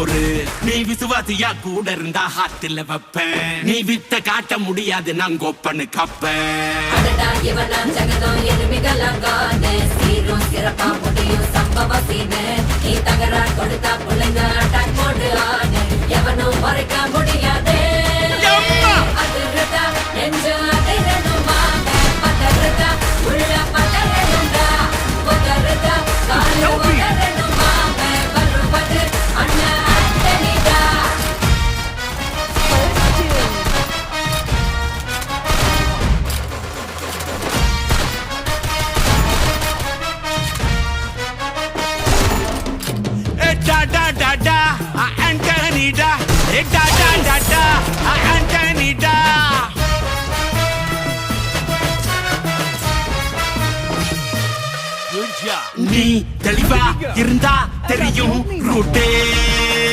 பொறு. நீ விசுவாசியா கூட இருந்தா ஹார்ட்ல வைப்பேன். நீ வித்த காட்ட முடியாது நான் கோப்பனு கப்பேன். ஜகதம் எருமிகளாங்கானே சீரும் சிறப்பா முடியும் சம்பவ சீனே. நீ தகரா கொடுத்தா பிள்ளைங்க அட்டாக் போடு ஆனே. எவனும் மறைக்க முடியாதே. அதிர்தா நெஞ்சு அதிரணுமாக பதறதா உள்ள பதறணுண்டா. பதறதா காலு பதறணுமாக வருவது அண்ணன் ஆண்டனிடா. Da da da da, Anthony da. Da da da da, Anthony da. நீ தெளிவா இருந்தா தெரியும் ரூட்டே.